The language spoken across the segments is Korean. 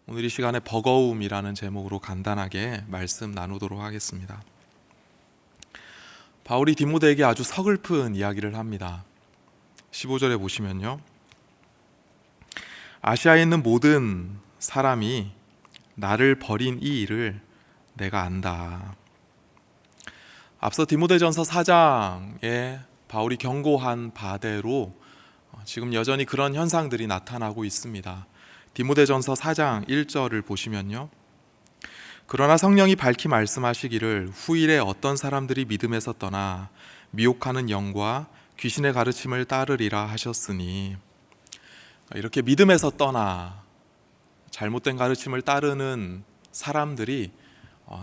오늘 이 시간에 버거움이라는 제목으로 간단하게 말씀 나누도록 하겠습니다. 바울이 디모데에게 아주 서글픈 이야기를 합니다. 15절에 보시면요, 아시아에 있는 모든 사람이 나를 버린 이 일을 내가 안다. 앞서 디모데전서 4장에 바울이 경고한 바대로 지금 여전히 그런 현상들이 나타나고 있습니다. 디모데전서 4장 1절을 보시면요, 그러나 성령이 밝히 말씀하시기를 후일에 어떤 사람들이 믿음에서 떠나 미혹하는 영과 귀신의 가르침을 따르리라 하셨으니, 이렇게 믿음에서 떠나 잘못된 가르침을 따르는 사람들이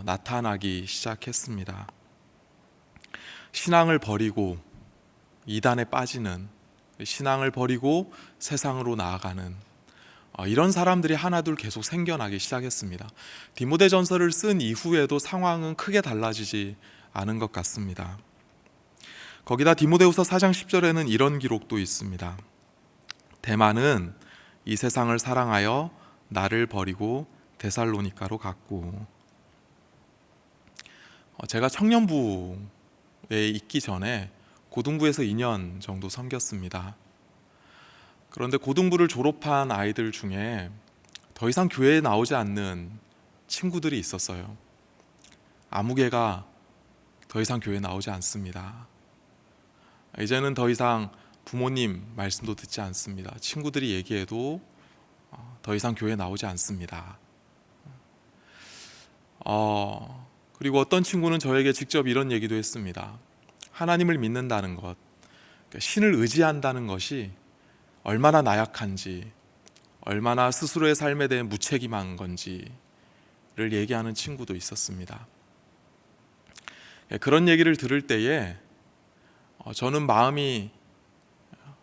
나타나기 시작했습니다. 신앙을 버리고 이단에 빠지는, 신앙을 버리고 세상으로 나아가는 이런 사람들이 하나둘 계속 생겨나기 시작했습니다. 디모데전서를 쓴 이후에도 상황은 크게 달라지지 않은 것 같습니다. 거기다 디모데후서 4장 10절에는 이런 기록도 있습니다. 대만은 이 세상을 사랑하여 나를 버리고 데살로니가로 갔고, 제가 청년부에 있기 전에 고등부에서 2년 정도 섬겼습니다. 그런데 고등부를 졸업한 아이들 중에 더 이상 교회에 나오지 않는 친구들이 있었어요. 아무개가 더 이상 교회에 나오지 않습니다. 이제는 더 이상 부모님 말씀도 듣지 않습니다. 친구들이 얘기해도 더 이상 교회에 나오지 않습니다. 그리고 어떤 친구는 저에게 직접 이런 얘기도 했습니다. 하나님을 믿는다는 것, 신을 의지한다는 것이 얼마나 나약한지, 얼마나 스스로의 삶에 대해 무책임한 건지를 얘기하는 친구도 있었습니다. 그런 얘기를 들을 때에 저는 마음이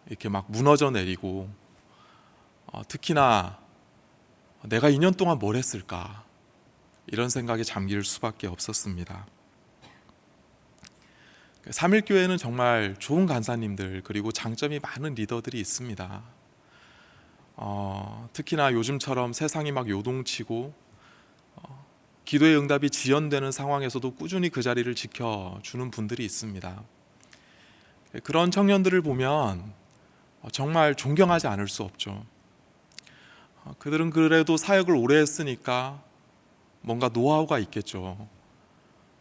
이렇게 막 무너져 내리고, 특히나 내가 2년 동안 뭘 했을까, 이런 생각에 잠길 수밖에 없었습니다. 3일교회는 정말 좋은 간사님들, 그리고 장점이 많은 리더들이 있습니다. 특히나 요즘처럼 세상이 막 요동치고 기도의 응답이 지연되는 상황에서도 꾸준히 그 자리를 지켜주는 분들이 있습니다. 그런 청년들을 보면 정말 존경하지 않을 수 없죠. 그들은 그래도 사역을 오래 했으니까 뭔가 노하우가 있겠죠.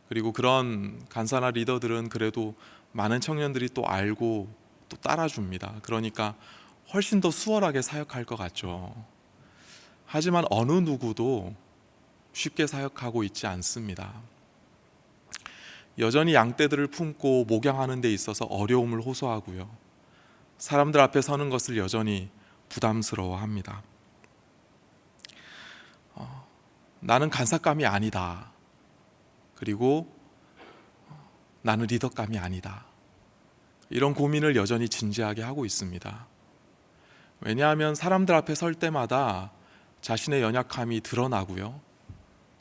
그리고 그런 간사나 리더들은 그래도 많은 청년들이 또 알고 또 따라줍니다. 그러니까 훨씬 더 수월하게 사역할 것 같죠. 하지만 어느 누구도 쉽게 사역하고 있지 않습니다. 여전히 양떼들을 품고 목양하는 데 있어서 어려움을 호소하고요, 사람들 앞에 서는 것을 여전히 부담스러워합니다. 나는 간사감이 아니다, 그리고 나는 리더감이 아니다, 이런 고민을 여전히 진지하게 하고 있습니다. 왜냐하면 사람들 앞에 설 때마다 자신의 연약함이 드러나고요,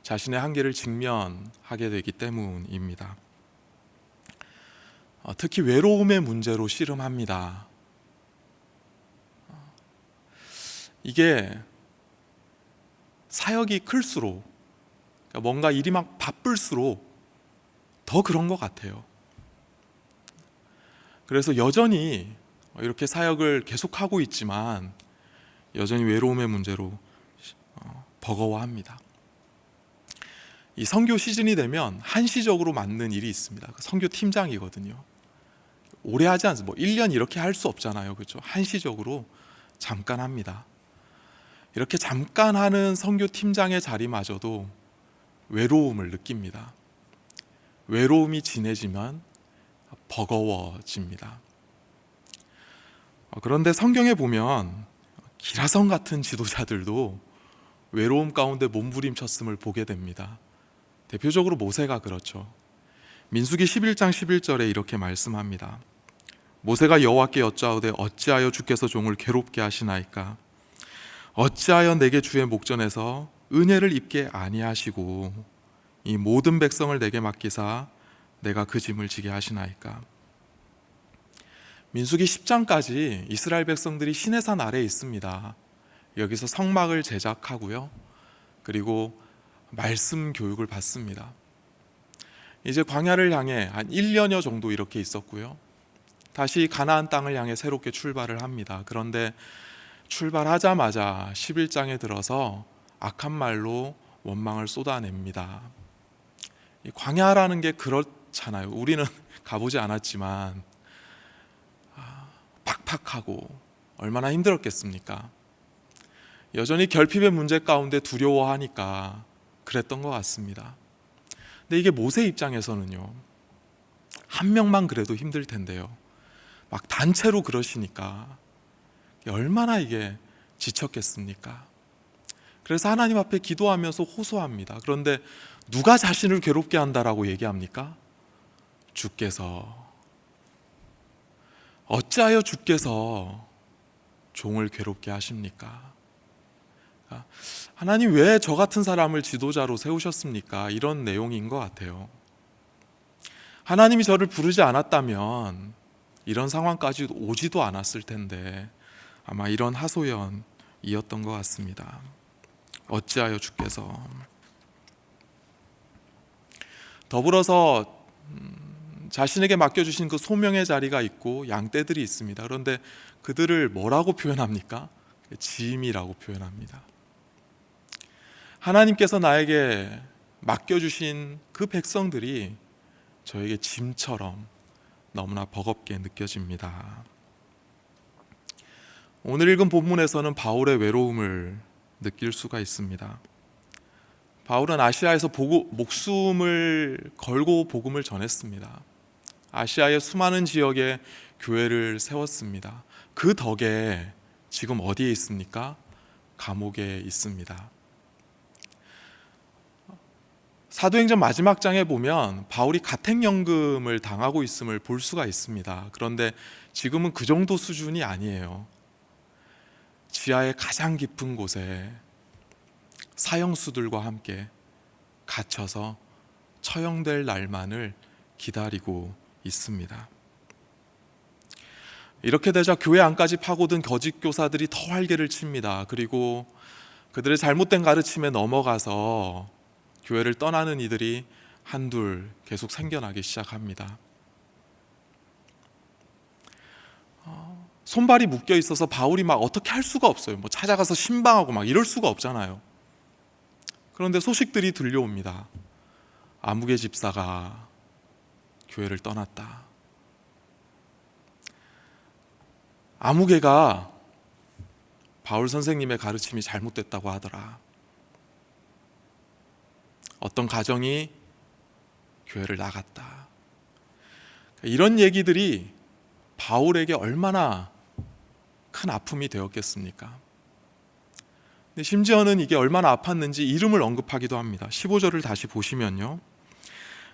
자신의 한계를 직면하게 되기 때문입니다. 특히 외로움의 문제로 씨름합니다. 이게 사역이 클수록, 뭔가 일이 막 바쁠수록 더 그런 것 같아요. 그래서 여전히 이렇게 사역을 계속하고 있지만 여전히 외로움의 문제로 버거워합니다. 이 선교 시즌이 되면 한시적으로 맡는 일이 있습니다. 선교 팀장이거든요. 오래 하지 않습니다. 1년 이렇게 할 수 없잖아요, 그렇죠? 한시적으로 잠깐 합니다. 이렇게 잠깐 하는 선교 팀장의 자리마저도 외로움을 느낍니다. 외로움이 진해지면 버거워집니다. 그런데 성경에 보면 기라성 같은 지도자들도 외로움 가운데 몸부림쳤음을 보게 됩니다. 대표적으로 모세가 그렇죠. 민수기 11장 11절에 이렇게 말씀합니다. 모세가 여호와께 여짜오되 어찌하여 주께서 종을 괴롭게 하시나이까? 어찌하여 내게 주의 목전에서 은혜를 입게 아니하시고 이 모든 백성을 내게 맡기사 내가 그 짐을 지게 하시나이까? 민수기 10장까지 이스라엘 백성들이 시내산 아래에 있습니다. 여기서 성막을 제작하고요, 그리고 말씀 교육을 받습니다. 이제 광야를 향해 한 1년여 정도 이렇게 있었고요. 다시 가나안 땅을 향해 새롭게 출발을 합니다. 그런데 출발하자마자 11장에 들어서 악한 말로 원망을 쏟아냅니다. 이 광야라는 게 그렇잖아요. 우리는 가보지 않았지만 팍팍하고 얼마나 힘들었겠습니까? 여전히 결핍의 문제 가운데 두려워하니까 그랬던 것 같습니다. 근데 이게 모세 입장에서는요, 한 명만 그래도 힘들 텐데요, 막 단체로 그러시니까 얼마나 이게 지쳤겠습니까? 그래서 하나님 앞에 기도하면서 호소합니다. 그런데 누가 자신을 괴롭게 한다라고 얘기합니까? 주께서. 어찌하여 주께서 종을 괴롭게 하십니까? 하나님 왜 저 같은 사람을 지도자로 세우셨습니까? 이런 내용인 것 같아요. 하나님이 저를 부르지 않았다면 이런 상황까지 오지도 않았을 텐데 아마 이런 하소연이었던 것 같습니다. 어찌하여 주께서. 더불어서 자신에게 맡겨주신 그 소명의 자리가 있고 양떼들이 있습니다. 그런데 그들을 뭐라고 표현합니까? 짐이라고 표현합니다. 하나님께서 나에게 맡겨주신 그 백성들이 저에게 짐처럼 너무나 버겁게 느껴집니다. 오늘 읽은 본문에서는 바울의 외로움을 느낄 수가 있습니다. 바울은 아시아에서 목숨을 걸고 복음을 전했습니다. 아시아의 수많은 지역에 교회를 세웠습니다. 그 덕에 지금 어디에 있습니까? 감옥에 있습니다. 사도행전 마지막 장에 보면 바울이 가택연금을 당하고 있음을 볼 수가 있습니다. 그런데 지금은 그 정도 수준이 아니에요. 지하의 가장 깊은 곳에 사형수들과 함께 갇혀서 처형될 날만을 기다리고 있습니다. 이렇게 되자 교회 안까지 파고든 거짓 교사들이 더 활개를 칩니다. 그리고 그들의 잘못된 가르침에 넘어가서 교회를 떠나는 이들이 한둘 계속 생겨나기 시작합니다. 손발이 묶여 있어서 바울이 막 어떻게 할 수가 없어요. 뭐 찾아가서 신방하고 막 이럴 수가 없잖아요. 그런데 소식들이 들려옵니다. 아무개 집사가 교회를 떠났다. 아무개가 바울 선생님의 가르침이 잘못됐다고 하더라. 어떤 가정이 교회를 나갔다. 이런 얘기들이 바울에게 얼마나 큰 아픔이 되었겠습니까? 근데 심지어는 이게 얼마나 아팠는지 이름을 언급하기도 합니다. 15절을 다시 보시면요,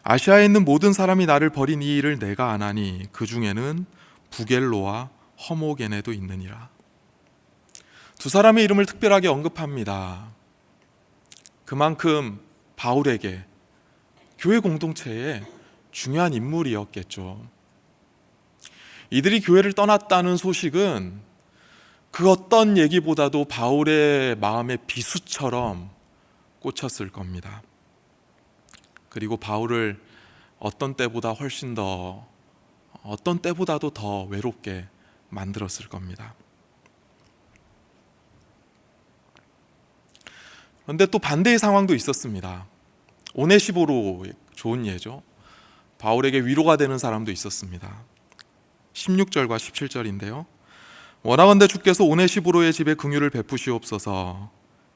아시아에 있는 모든 사람이 나를 버린 이 일을 내가 아나니 그 중에는 부겔로와 허모게네도 있느니라. 두 사람의 이름을 특별하게 언급합니다. 그만큼 바울에게 교회 공동체에 중요한 인물이었겠죠. 이들이 교회를 떠났다는 소식은 그 어떤 얘기보다도 바울의 마음에 비수처럼 꽂혔을 겁니다. 그리고 바울을 어떤 때보다도 더 외롭게 만들었을 겁니다. 그런데 또 반대의 상황도 있었습니다. 오네시보로, 좋은 예죠. 바울에게 위로가 되는 사람도 있었습니다. 16절과 17절인데요. 원하건대 주께서 오네시보로의 집에 긍휼을 베푸시옵소서.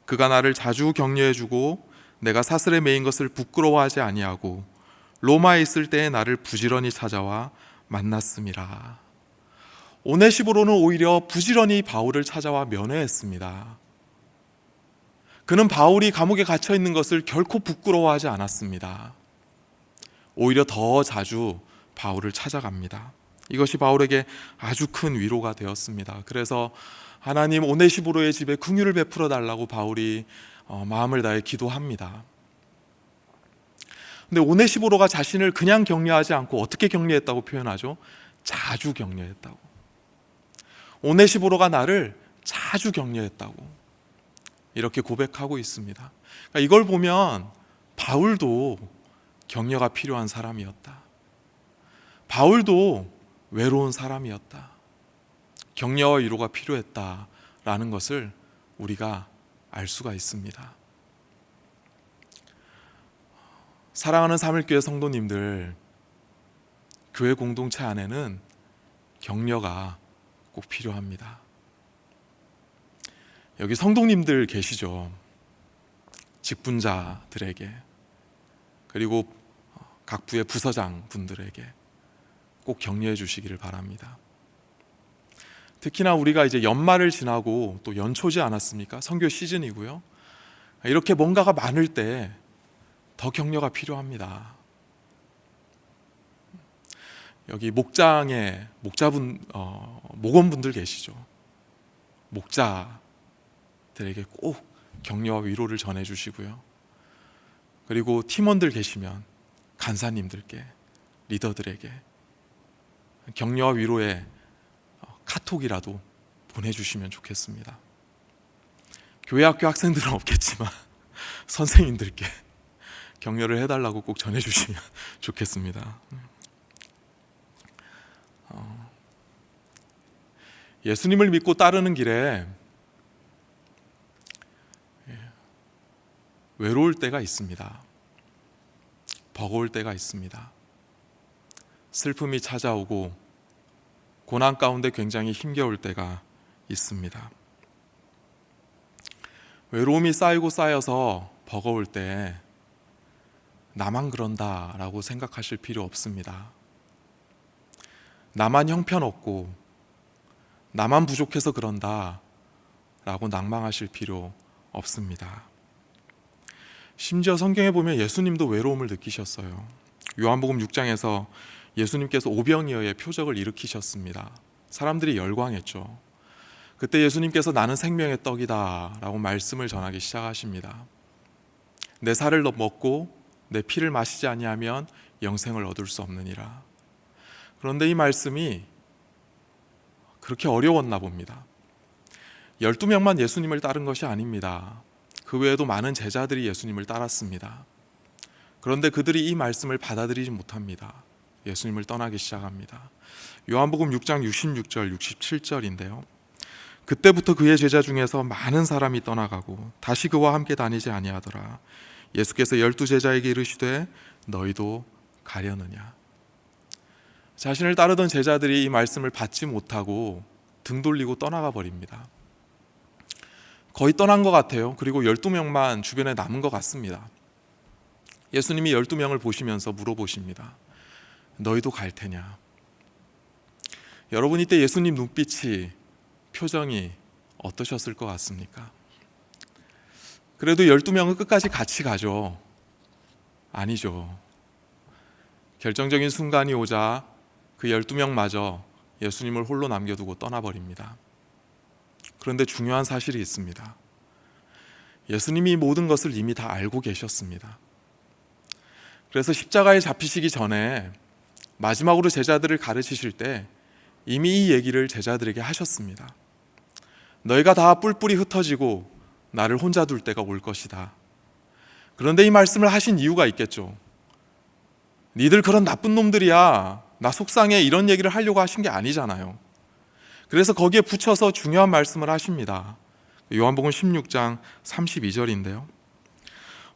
그가 나를 자주 격려해주고 내가 사슬에 매인 것을 부끄러워하지 아니하고 로마에 있을 때에 나를 부지런히 찾아와 만났음이라. 오네시보로는 오히려 부지런히 바울을 찾아와 면회했습니다. 그는 바울이 감옥에 갇혀 있는 것을 결코 부끄러워하지 않았습니다. 오히려 더 자주 바울을 찾아갑니다. 이것이 바울에게 아주 큰 위로가 되었습니다. 그래서 하나님, 오네시보로의 집에 긍휼을 베풀어 달라고 바울이 마음을 다해 기도합니다. 근데 오네시보로가 자신을 그냥 격려하지 않고 어떻게 격려했다고 표현하죠? 자주 격려했다고. 오네시보로가 나를 자주 격려했다고. 이렇게 고백하고 있습니다. 그러니까 이걸 보면 바울도 격려가 필요한 사람이었다. 바울도 외로운 사람이었다. 격려와 위로가 필요했다라는 것을 우리가 알 수가 있습니다. 사랑하는 사물교회 성도님들, 교회 공동체 안에는 격려가 꼭 필요합니다. 여기 성도님들 계시죠? 직분자들에게, 그리고 각 부의 부서장 분들에게 꼭 격려해 주시기를 바랍니다. 특히나 우리가 이제 연말을 지나고 또 연초지 않았습니까? 선교 시즌이고요. 이렇게 뭔가가 많을 때 더 격려가 필요합니다. 여기 목장에 목원분들 계시죠? 목자들에게 꼭 격려와 위로를 전해주시고요. 그리고 팀원들 계시면 간사님들께, 리더들에게 격려와 위로의 카톡이라도 보내주시면 좋겠습니다. 교회 학교 학생들은 없겠지만 선생님들께 격려를 해달라고 꼭 전해주시면 좋겠습니다. 예수님을 믿고 따르는 길에 외로울 때가 있습니다. 버거울 때가 있습니다. 슬픔이 찾아오고 고난 가운데 굉장히 힘겨울 때가 있습니다. 외로움이 쌓이고 쌓여서 버거울 때 나만 그런다라고 생각하실 필요 없습니다. 나만 형편없고 나만 부족해서 그런다라고 낭망하실 필요 없습니다. 심지어 성경에 보면 예수님도 외로움을 느끼셨어요. 요한복음 6장에서 예수님께서 오병이어의 표적을 일으키셨습니다. 사람들이 열광했죠. 그때 예수님께서 나는 생명의 떡이다 라고 말씀을 전하기 시작하십니다. 내 살을 먹고 내 피를 마시지 아니하면 영생을 얻을 수 없느니라. 그런데 이 말씀이 그렇게 어려웠나 봅니다. 12명만 예수님을 따른 것이 아닙니다. 그 외에도 많은 제자들이 예수님을 따랐습니다. 그런데 그들이 이 말씀을 받아들이지 못합니다. 예수님을 떠나기 시작합니다. 요한복음 6장 66절 67절인데요. 그때부터 그의 제자 중에서 많은 사람이 떠나가고 다시 그와 함께 다니지 아니하더라. 예수께서 12제자에게 이르시되 너희도 가려느냐. 자신을 따르던 제자들이 이 말씀을 받지 못하고 등 돌리고 떠나가 버립니다. 거의 떠난 것 같아요. 그리고 12명만 주변에 남은 것 같습니다. 예수님이 12명을 보시면서 물어보십니다. 너희도 갈 테냐? 여러분, 이때 예수님 눈빛이, 표정이 어떠셨을 것 같습니까? 그래도 12명은 끝까지 같이 가죠? 아니죠. 결정적인 순간이 오자 그 12명마저 예수님을 홀로 남겨두고 떠나버립니다. 그런데 중요한 사실이 있습니다. 예수님이 모든 것을 이미 다 알고 계셨습니다. 그래서 십자가에 잡히시기 전에 마지막으로 제자들을 가르치실 때 이미 이 얘기를 제자들에게 하셨습니다. 너희가 다 뿔뿔이 흩어지고 나를 혼자 둘 때가 올 것이다. 그런데 이 말씀을 하신 이유가 있겠죠. 니들 그런 나쁜 놈들이야, 나 속상해, 이런 얘기를 하려고 하신 게 아니잖아요. 그래서 거기에 붙여서 중요한 말씀을 하십니다. 요한복음 16장 32절인데요.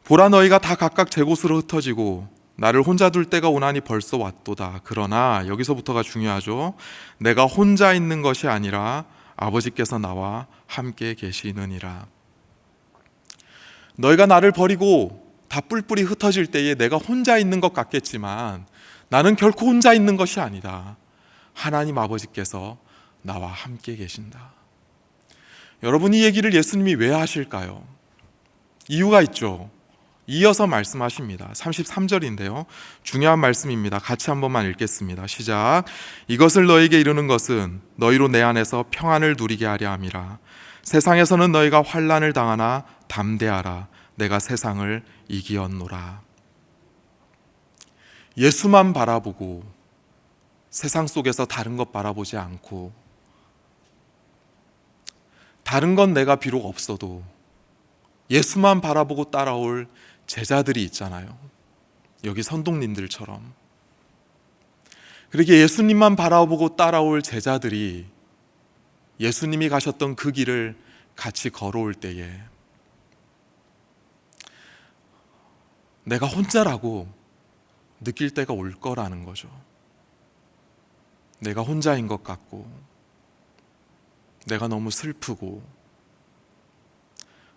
보라, 너희가 다 각각 제 곳으로 흩어지고 나를 혼자 둘 때가 오나니 벌써 왔도다. 그러나 여기서부터가 중요하죠. 내가 혼자 있는 것이 아니라 아버지께서 나와 함께 계시느니라. 너희가 나를 버리고 다 뿔뿔이 흩어질 때에 내가 혼자 있는 것 같겠지만 나는 결코 혼자 있는 것이 아니다. 하나님 아버지께서 나와 함께 계신다. 여러분, 이 얘기를 예수님이 왜 하실까요? 이유가 있죠. 이어서 말씀하십니다. 33절인데요. 중요한 말씀입니다. 같이 한 번만 읽겠습니다. 시작. 이것을 너에게 이르는 것은 너희로 내 안에서 평안을 누리게 하려 함이라. 세상에서는 너희가 환난을 당하나 담대하라. 내가 세상을 이기었노라. 예수만 바라보고 세상 속에서 다른 것 바라보지 않고, 다른 건 내가 비록 없어도 예수만 바라보고 따라올 제자들이 있잖아요. 여기 선동님들처럼. 그렇게 예수님만 바라보고 따라올 제자들이 예수님이 가셨던 그 길을 같이 걸어올 때에 내가 혼자라고 느낄 때가 올 거라는 거죠. 내가 혼자인 것 같고, 내가 너무 슬프고,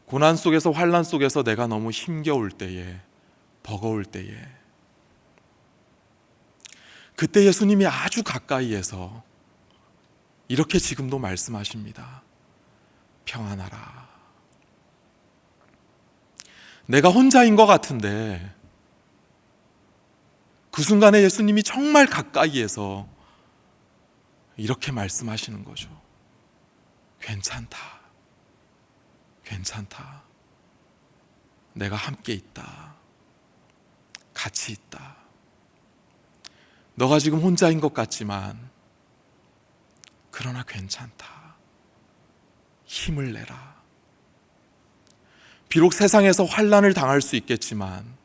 고난 속에서, 환난 속에서 내가 너무 힘겨울 때에, 버거울 때에, 그때 예수님이 아주 가까이에서 이렇게 지금도 말씀하십니다. 평안하라. 내가 혼자인 것 같은데 그 순간에 예수님이 정말 가까이에서 이렇게 말씀하시는 거죠. 괜찮다. 괜찮다. 내가 함께 있다. 같이 있다. 너가 지금 혼자인 것 같지만 그러나 괜찮다. 힘을 내라. 비록 세상에서 환난을 당할 수 있겠지만,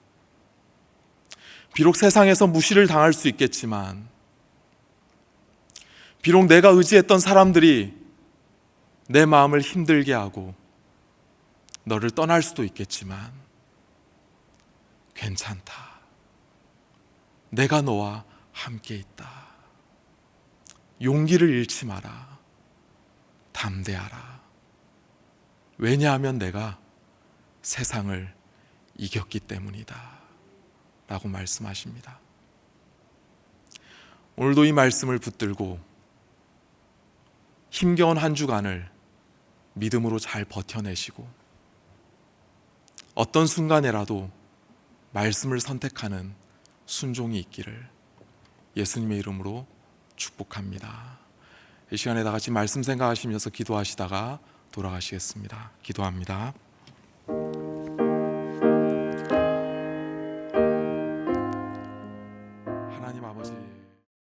비록 세상에서 무시를 당할 수 있겠지만, 비록 내가 의지했던 사람들이 내 마음을 힘들게 하고 너를 떠날 수도 있겠지만 괜찮다. 내가 너와 함께 있다. 용기를 잃지 마라. 담대하라. 왜냐하면 내가 세상을 이겼기 때문이다 라고 말씀하십니다. 오늘도 이 말씀을 붙들고 힘겨운 한 주간을 믿음으로 잘 버텨내시고 어떤 순간에라도 말씀을 선택하는 순종이 있기를 예수님의 이름으로 축복합니다. 이 시간에 다 같이 말씀 생각하시면서 기도하시다가 돌아가시겠습니다. 기도합니다.